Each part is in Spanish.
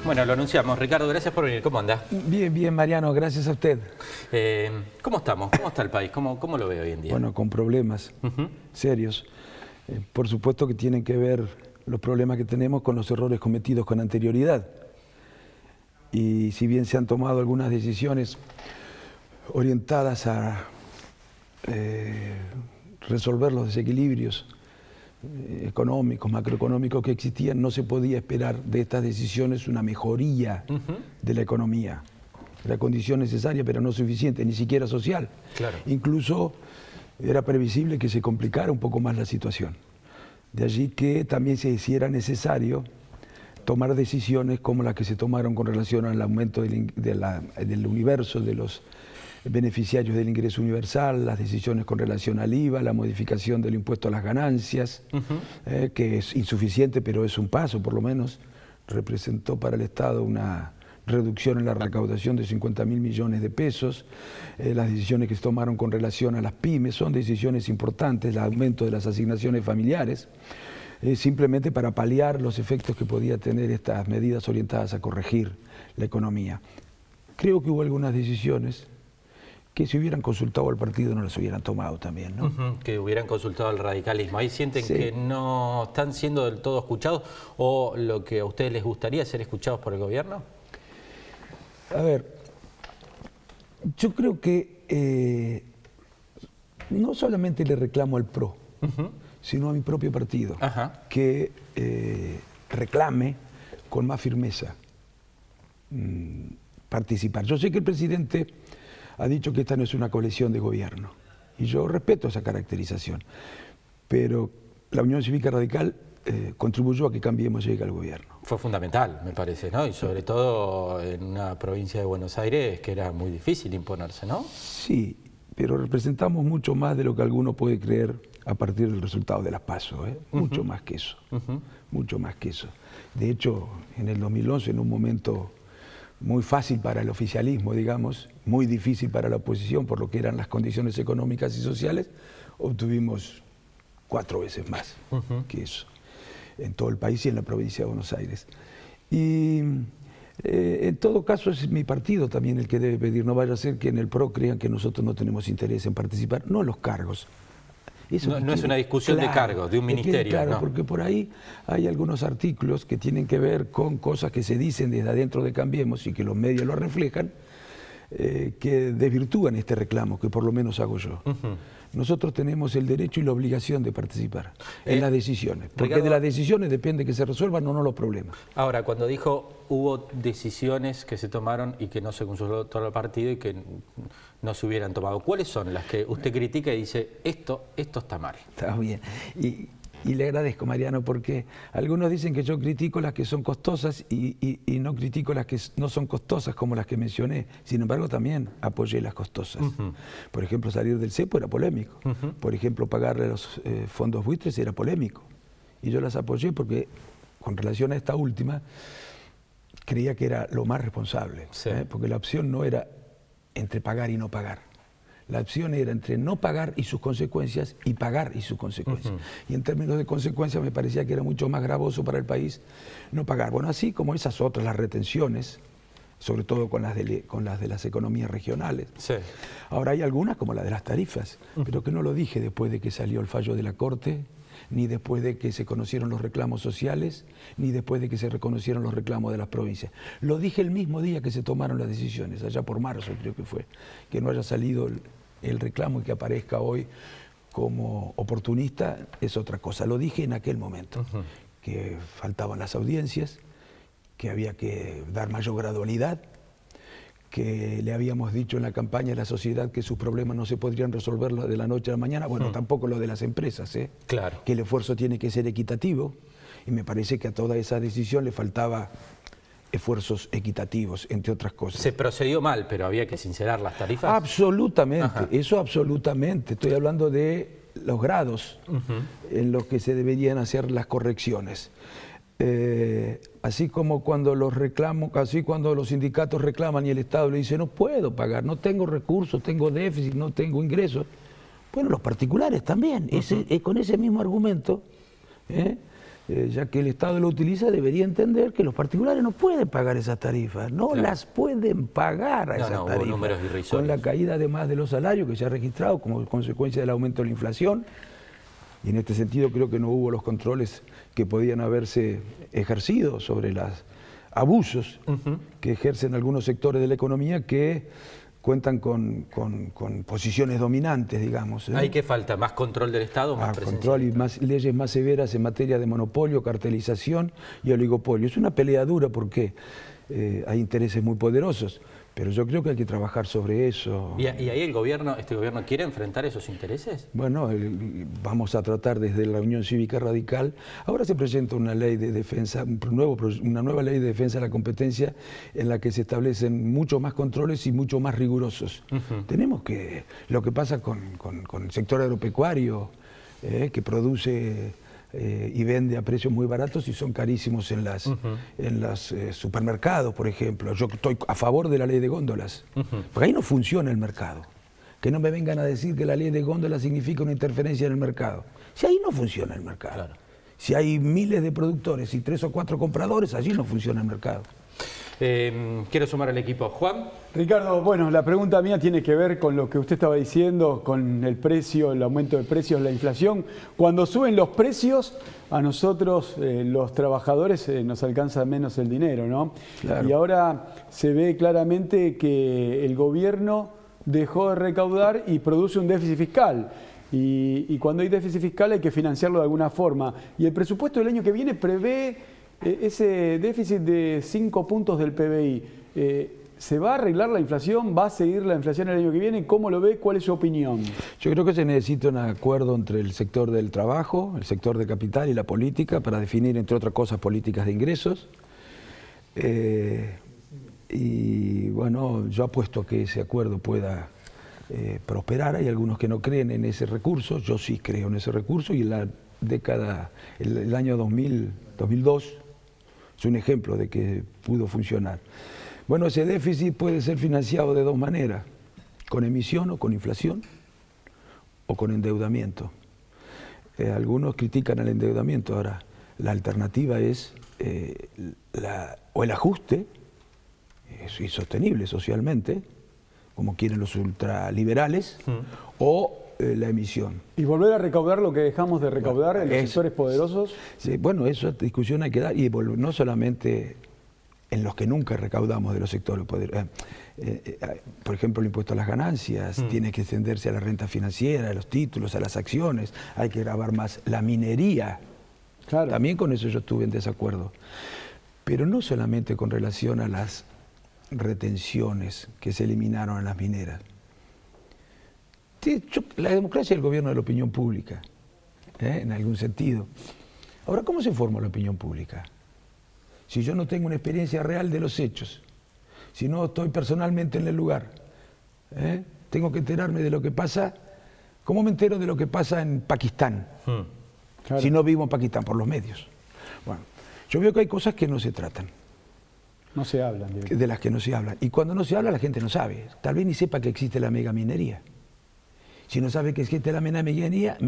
Bueno, lo anunciamos. Ricardo, gracias por venir. ¿Cómo anda? Bien, bien, Mariano, gracias a usted. ¿Cómo estamos? ¿Cómo está el país? ¿Cómo lo ve hoy en día? Bueno, con problemas serios. Por supuesto que tienen que ver los problemas que tenemos con los errores cometidos con anterioridad. Y si bien se han tomado algunas decisiones orientadas a resolver los desequilibrios económicos, macroeconómicos que existían, no se podía esperar de estas decisiones una mejoría de la economía. Era condición necesaria, pero no suficiente, ni siquiera social. Claro. Incluso era previsible que se complicara un poco más la situación. De allí que también se hiciera necesario tomar decisiones como las que se tomaron con relación al aumento del universo de los beneficiarios del ingreso universal, las decisiones con relación al IVA, la modificación del impuesto a las ganancias, que es insuficiente, pero es un paso, por lo menos, representó para el Estado una reducción en la recaudación de 50.000 millones de pesos, las decisiones que se tomaron con relación a las pymes, son decisiones importantes, el aumento de las asignaciones familiares, simplemente para paliar los efectos que podía tener estas medidas orientadas a corregir la economía. Creo que hubo algunas decisiones que si hubieran consultado al partido no las hubieran tomado también, ¿no? Que hubieran consultado al radicalismo. ¿Ahí sienten Sí. que no están siendo del todo escuchados o lo que a ustedes les gustaría ser escuchados por el gobierno? A ver, yo creo que no solamente le reclamo al PRO, sino a mi propio partido, que reclame con más firmeza participar. Yo sé que el presidente ha dicho que esta no es una coalición de gobierno, y yo respeto esa caracterización, pero la Unión Cívica Radical contribuyó a que Cambiemos llegue al gobierno. Fue fundamental, me parece, ¿no? Y sobre todo en una provincia de Buenos Aires que era muy difícil imponerse, ¿no? Sí, pero representamos mucho más de lo que alguno puede creer a partir del resultado de las PASO, mucho más que eso, mucho más que eso. De hecho, en el 2011, en un momento muy fácil para el oficialismo, digamos, muy difícil para la oposición por lo que eran las condiciones económicas y sociales, obtuvimos 4 veces más que eso, en todo el país y en la provincia de Buenos Aires. Y en todo caso es mi partido también el que debe pedir, no vaya a ser que en el PRO crean que nosotros no tenemos interés en participar, no en los cargos. Eso no es una discusión de cargos, de un ministerio. Claro, ¿no? porque por ahí hay algunos artículos que tienen que ver con cosas que se dicen desde adentro de Cambiemos y que los medios lo reflejan, que desvirtúan este reclamo, que por lo menos hago yo. Nosotros tenemos el derecho y la obligación de participar en las decisiones, porque Ricardo, de las decisiones depende que se resuelvan o no los problemas. Ahora, cuando dijo hubo decisiones que se tomaron y que no se consultó todo el partido y que no se hubieran tomado, ¿cuáles son las que usted critica y dice esto está mal? Está bien. Y le agradezco, Mariano, porque algunos dicen que yo critico las que son costosas y no critico las que no son costosas como las que mencioné. Sin embargo, también apoyé las costosas. Por ejemplo, salir del cepo era polémico. Por ejemplo, pagarle a los fondos buitres era polémico. Y yo las apoyé porque, con relación a esta última, creía que era lo más responsable. Sí. Porque la opción no era entre pagar y no pagar. La opción era entre no pagar y sus consecuencias y pagar y sus consecuencias. Y en términos de consecuencias me parecía que era mucho más gravoso para el país no pagar. Bueno, así como esas otras, las retenciones, sobre todo con las de las economías regionales. Sí. Ahora hay algunas como la de las tarifas, pero que no lo dije después de que salió el fallo de la Corte, ni después de que se conocieron los reclamos sociales, ni después de que se reconocieron los reclamos de las provincias. Lo dije el mismo día que se tomaron las decisiones, allá por marzo creo que fue, que no haya salido el reclamo y que aparezca hoy como oportunista es otra cosa. Lo dije en aquel momento, que faltaban las audiencias, que había que dar mayor gradualidad, que le habíamos dicho en la campaña a la sociedad que sus problemas no se podrían resolver de la noche a la mañana, bueno, tampoco lo de las empresas, Claro. que el esfuerzo tiene que ser equitativo, y me parece que a toda esa decisión le faltaba esfuerzos equitativos, entre otras cosas. Se procedió mal, pero había que sincerar las tarifas. Absolutamente, eso absolutamente. Estoy hablando de los grados en los que se deberían hacer las correcciones. Así como cuando cuando los sindicatos reclaman y el Estado le dice no puedo pagar, no tengo recursos, tengo déficit, no tengo ingresos. Bueno, los particulares también, con ese mismo argumento, ya que el Estado lo utiliza, debería entender que los particulares no pueden pagar esas tarifas, no Claro. las pueden pagar a esas hubo tarifas, números irrisorios. con la caída además de los salarios que se ha registrado como consecuencia del aumento de la inflación. Y en este sentido creo que no hubo los controles que podían haberse ejercido sobre los abusos que ejercen algunos sectores de la economía que cuentan con posiciones dominantes, digamos. ¿Hay qué falta? ¿Más control del Estado? ¿Más presencia Control del y Estado? leyes más severas en materia de monopolio, cartelización y oligopolio. Es una pelea dura porque hay intereses muy poderosos, pero yo creo que hay que trabajar sobre eso. ¿Y ahí este gobierno quiere enfrentar esos intereses? Bueno, vamos a tratar desde la Unión Cívica Radical. Ahora se presenta una ley de defensa, una nueva ley de defensa de la competencia en la que se establecen muchos más controles y mucho más rigurosos. Tenemos que, lo que pasa con el sector agropecuario, que produce y vende a precios muy baratos y son carísimos en los supermercados, por ejemplo. Yo estoy a favor de la ley de góndolas, porque ahí no funciona el mercado. Que no me vengan a decir que la ley de góndolas significa una interferencia en el mercado. Si ahí no funciona el mercado. Claro. Si hay miles de productores y 3 o 4 compradores, allí no funciona el mercado. Quiero sumar al equipo. Juan. Ricardo, bueno, la pregunta mía tiene que ver con lo que usted estaba diciendo, con el precio, el aumento de precios, la inflación. Cuando suben los precios, a nosotros, los trabajadores, nos alcanza menos el dinero, ¿no? Claro. Y ahora se ve claramente que el gobierno dejó de recaudar y produce un déficit fiscal. Y cuando hay déficit fiscal hay que financiarlo de alguna forma. Y el presupuesto del año que viene prevé ese déficit de 5 puntos del PBI. ¿Se va a arreglar la inflación? ¿Va a seguir la inflación el año que viene? ¿Cómo lo ve? ¿Cuál es su opinión? Yo creo que se necesita un acuerdo entre el sector del trabajo, el sector de capital y la política para definir, entre otras cosas, políticas de ingresos. Y bueno, yo apuesto a que ese acuerdo pueda prosperar. Hay algunos que no creen en ese recurso, yo sí creo en ese recurso, y en la década, el año 2002 es un ejemplo de que pudo funcionar. Bueno, ese déficit puede ser financiado de dos maneras, con emisión o con inflación, o con endeudamiento. Algunos critican el endeudamiento. Ahora, la alternativa es o el ajuste, es insostenible socialmente, como quieren los ultraliberales, o la emisión. ¿Y volver a recaudar lo que dejamos de recaudar en los sectores poderosos? Sí, bueno, esa discusión hay que dar, y no solamente en los que nunca recaudamos de los sectores poderosos. Por ejemplo, el impuesto a las ganancias tiene que extenderse a la renta financiera, a los títulos, a las acciones. Hay que gravar más la minería. Claro. También con eso yo estuve en desacuerdo. Pero no solamente con relación a las retenciones que se eliminaron en las mineras. La democracia es el gobierno de la opinión pública, en algún sentido. Ahora, ¿cómo se forma la opinión pública? Si yo no tengo una experiencia real de los hechos, si no estoy personalmente en el lugar, tengo que enterarme de lo que pasa. ¿Cómo me entero de lo que pasa en Pakistán? Claro. Si no vivo en Pakistán, por los medios. Bueno, yo veo que hay cosas que no se tratan, No se hablan. de las que no se hablan. Y cuando no se habla, la gente no sabe. Tal vez ni sepa que existe la megaminería. Si no sabe que existe la megaminería,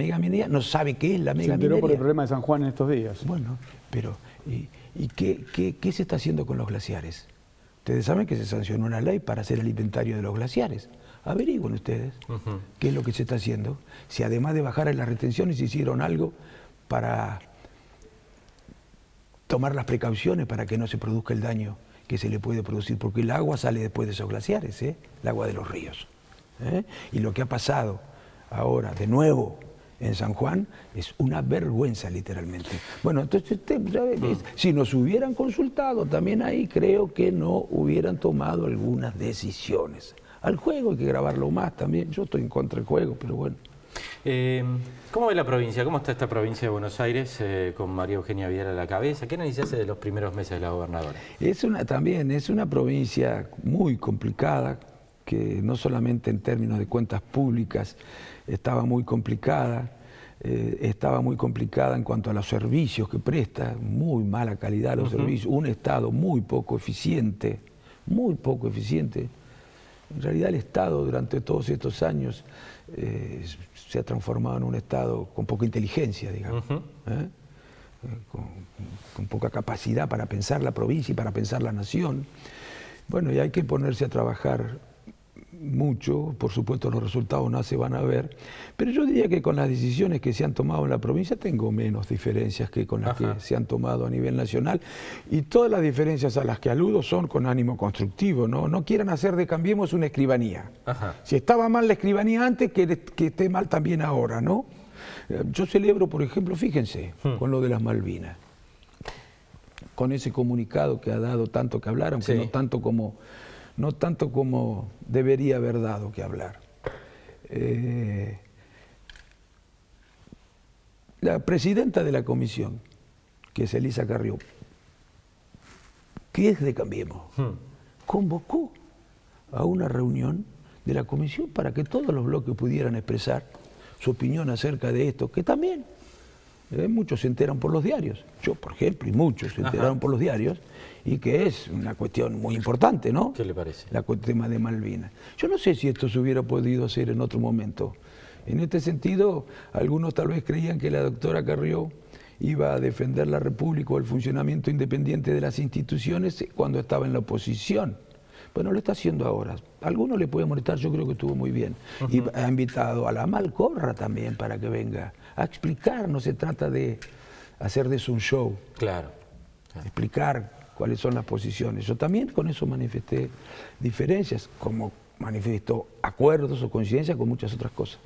no sabe qué es la Se megaminería. enteró por el problema de San Juan en estos días. Bueno, pero ¿y qué se está haciendo con los glaciares? Ustedes saben que se sancionó una ley para hacer el inventario de los glaciares. Averigüen ustedes qué es lo que se está haciendo. Si además de bajar en las retenciones hicieron algo para tomar las precauciones para que no se produzca el daño que se le puede producir, porque el agua sale después de esos glaciares, el agua de los ríos. Y lo que ha pasado ahora de nuevo en San Juan es una vergüenza, literalmente. Bueno, entonces si nos hubieran consultado también ahí, creo que no hubieran tomado algunas decisiones. Al juego hay que grabarlo más también. Yo estoy en contra del juego, pero bueno. ¿Cómo ve la provincia? ¿Cómo está esta provincia de Buenos Aires con María Eugenia Vidal a la cabeza? ¿Qué análisis hace de los primeros meses de la gobernadora? También es una provincia muy complicada, que no solamente en términos de cuentas públicas estaba muy complicada en cuanto a los servicios que presta, muy mala calidad los servicios, un Estado muy poco eficiente. En realidad el Estado durante todos estos años se ha transformado en un Estado con poca inteligencia, digamos. con poca capacidad para pensar la provincia y para pensar la nación. Bueno, y hay que ponerse a trabajar mucho, por supuesto los resultados no se van a ver, pero yo diría que con las decisiones que se han tomado en la provincia tengo menos diferencias que con las que se han tomado a nivel nacional, y todas las diferencias a las que aludo son con ánimo constructivo, no quieran hacer de Cambiemos una escribanía. Si estaba mal la escribanía antes, que esté mal también ahora, ¿no? Yo celebro, por ejemplo, fíjense, con lo de las Malvinas, con ese comunicado que ha dado tanto que hablar, aunque no tanto como debería haber dado que hablar. La presidenta de la comisión, que es Elisa Carrió, que es de Cambiemos, convocó a una reunión de la comisión para que todos los bloques pudieran expresar su opinión acerca de esto, que también muchos se enteran por los diarios. Yo, por ejemplo, y muchos se enteraron por los diarios, y que es una cuestión muy importante, ¿no? ¿Qué le parece? El tema de Malvinas. Yo no sé si esto se hubiera podido hacer en otro momento. En este sentido, algunos tal vez creían que la doctora Carrió iba a defender la República o el funcionamiento independiente de las instituciones cuando estaba en la oposición. Bueno, lo está haciendo ahora. A algunos le puede molestar, yo creo que estuvo muy bien. Y ha invitado a la Malcorra también para que venga a explicar, no se trata de hacer de eso un show. Claro. Explicar cuáles son las posiciones. Yo también con eso manifesté diferencias, como manifestó acuerdos o coincidencias con muchas otras cosas.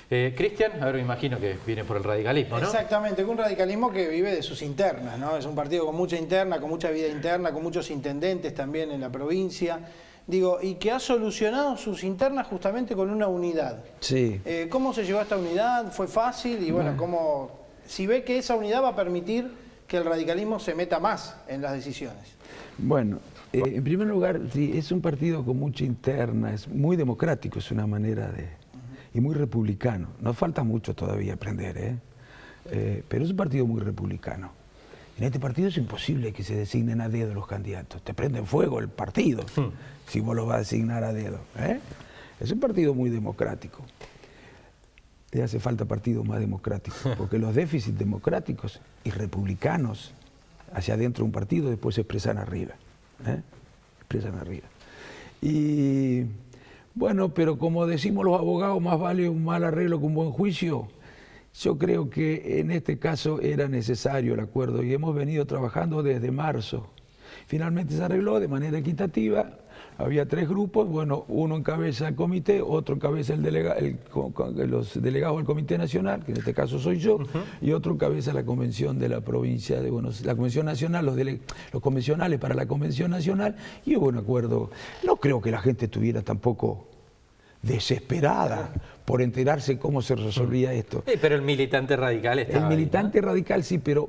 Cristian, ahora me imagino que viene por el radicalismo, ¿no? Exactamente, un radicalismo que vive de sus internas, ¿no? Es un partido con mucha interna, con mucha vida interna, con muchos intendentes también en la provincia. Digo, y que ha solucionado sus internas justamente con una unidad. Sí. ¿Cómo se llegó a esta unidad? ¿Fue fácil? Y bueno, ¿cómo, si ve que esa unidad va a permitir que el radicalismo se meta más en las decisiones? Bueno, en primer lugar, sí, es un partido con mucha interna, es muy democrático, es una manera de... y muy republicano. Nos falta mucho todavía aprender, pero es un partido muy republicano. En este partido es imposible que se designen a dedo los candidatos. Te prende en fuego el partido si vos lo vas a designar a dedo. Es un partido muy democrático. Le hace falta partidos más democráticos, porque los déficits democráticos y republicanos hacia adentro de un partido después se expresan arriba. Expresan arriba. Y bueno, pero como decimos los abogados, más vale un mal arreglo que un buen juicio. Yo creo que en este caso era necesario el acuerdo y hemos venido trabajando desde marzo. Finalmente se arregló de manera equitativa. Había 3 grupos, bueno, uno encabeza el comité, otro encabeza los delegados del Comité Nacional, que en este caso soy yo, y otro encabeza la convención de la provincia de Buenos Aires, la convención nacional, los convencionales para la convención nacional, y hubo un acuerdo. No creo que la gente estuviera tampoco desesperada por enterarse cómo se resolvía esto. Pero el militante radical está El militante radical sí, pero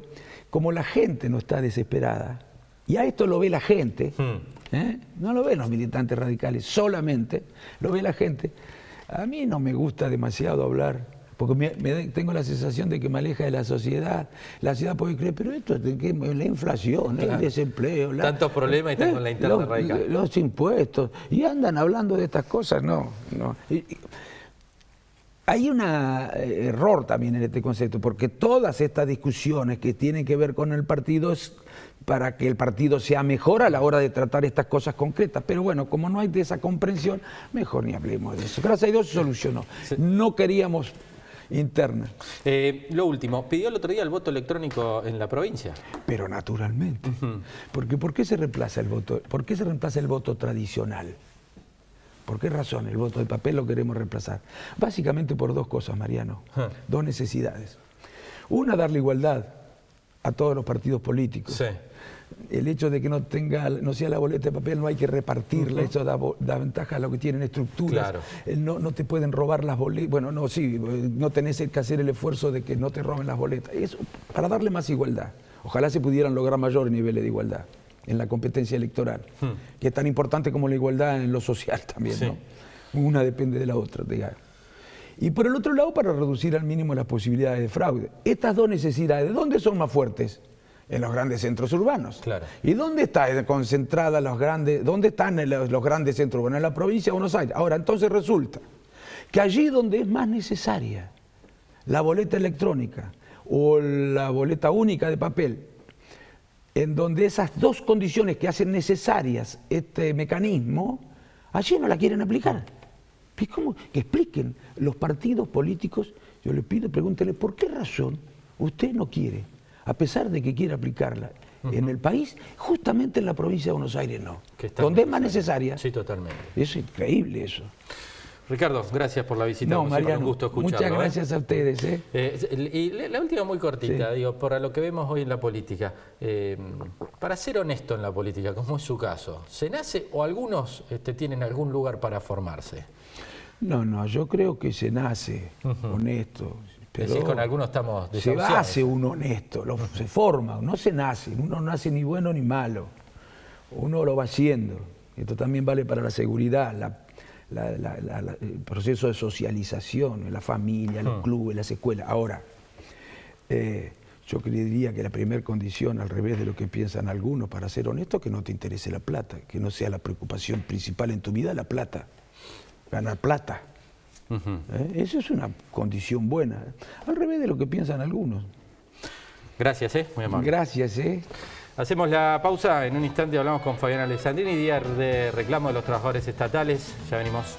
como la gente no está desesperada, y a esto lo ve la gente, no lo ven los militantes radicales, solamente lo ve la gente. A mí no me gusta demasiado hablar, porque tengo la sensación de que me aleja de la sociedad. La sociedad puede creer, pero esto es la inflación, el desempleo. Tantos problemas y están con la interna radical. Los impuestos, y andan hablando de estas cosas, no. Hay un error también en este concepto, porque todas estas discusiones que tienen que ver con el partido es para que el partido sea mejor a la hora de tratar estas cosas concretas. Pero bueno, como no hay de esa comprensión, mejor ni hablemos de eso. Gracias a Dios se solucionó. Sí. No queríamos interna. Lo último, pidió el otro día el voto electrónico en la provincia. Pero naturalmente. Porque ¿por qué se reemplaza el voto? ¿Por qué se reemplaza el voto tradicional? ¿Por qué razón el voto de papel lo queremos reemplazar? Básicamente por 2 cosas, Mariano. 2 necesidades. Una, darle igualdad a todos los partidos políticos. Sí. El hecho de que no sea la boleta de papel, no hay que repartirla, eso da ventaja a lo que tienen estructuras. Claro. No te pueden robar las boletas. Bueno, no tenés que hacer el esfuerzo de que no te roben las boletas. Eso, para darle más igualdad. Ojalá se pudieran lograr mayores niveles de igualdad en la competencia electoral, que es tan importante como la igualdad en lo social también, ¿no? Una depende de la otra, digamos. Y por el otro lado, para reducir al mínimo las posibilidades de fraude. Estas 2 necesidades, ¿dónde son más fuertes? En los grandes centros urbanos. Claro. ¿Y dónde están concentradas dónde están los grandes centros urbanos? En la provincia de Buenos Aires. Ahora, entonces resulta que allí donde es más necesaria la boleta electrónica o la boleta única de papel, en donde esas dos condiciones que hacen necesarias este mecanismo, allí no la quieren aplicar. ¿Y cómo? Que expliquen los partidos políticos. Yo le pido, pregúntele, ¿por qué razón usted no quiere, a pesar de que quiere aplicarla en el país, justamente en la provincia de Buenos Aires no? Donde es más necesaria. Sí, totalmente. Es increíble eso. Ricardo, gracias por la visita. No, Como siempre, Mariano, un gusto escucharlo. muchas gracias a ustedes. Y la última muy cortita, Sí. digo, para lo que vemos hoy en la política, para ser honesto en la política, como es su caso, ¿se nace o algunos tienen algún lugar para formarse? No, yo creo que se nace honesto. Pero Decís, con algunos estamos se desahuciados. hace uno honesto, se forma, no se nace, uno no nace ni bueno ni malo, uno lo va haciendo. Esto también vale para la seguridad, el proceso de socialización, en la familia, los clubes, las escuelas. Ahora, yo diría que la primera condición, al revés de lo que piensan algunos, para ser honesto, que no te interese la plata, que no sea la preocupación principal en tu vida la plata, ganar plata. Eso es una condición buena, al revés de lo que piensan algunos. Gracias, muy amable. Gracias. Hacemos la pausa, en un instante hablamos con Fabián Alessandrini, día de reclamo de los trabajadores estatales, ya venimos.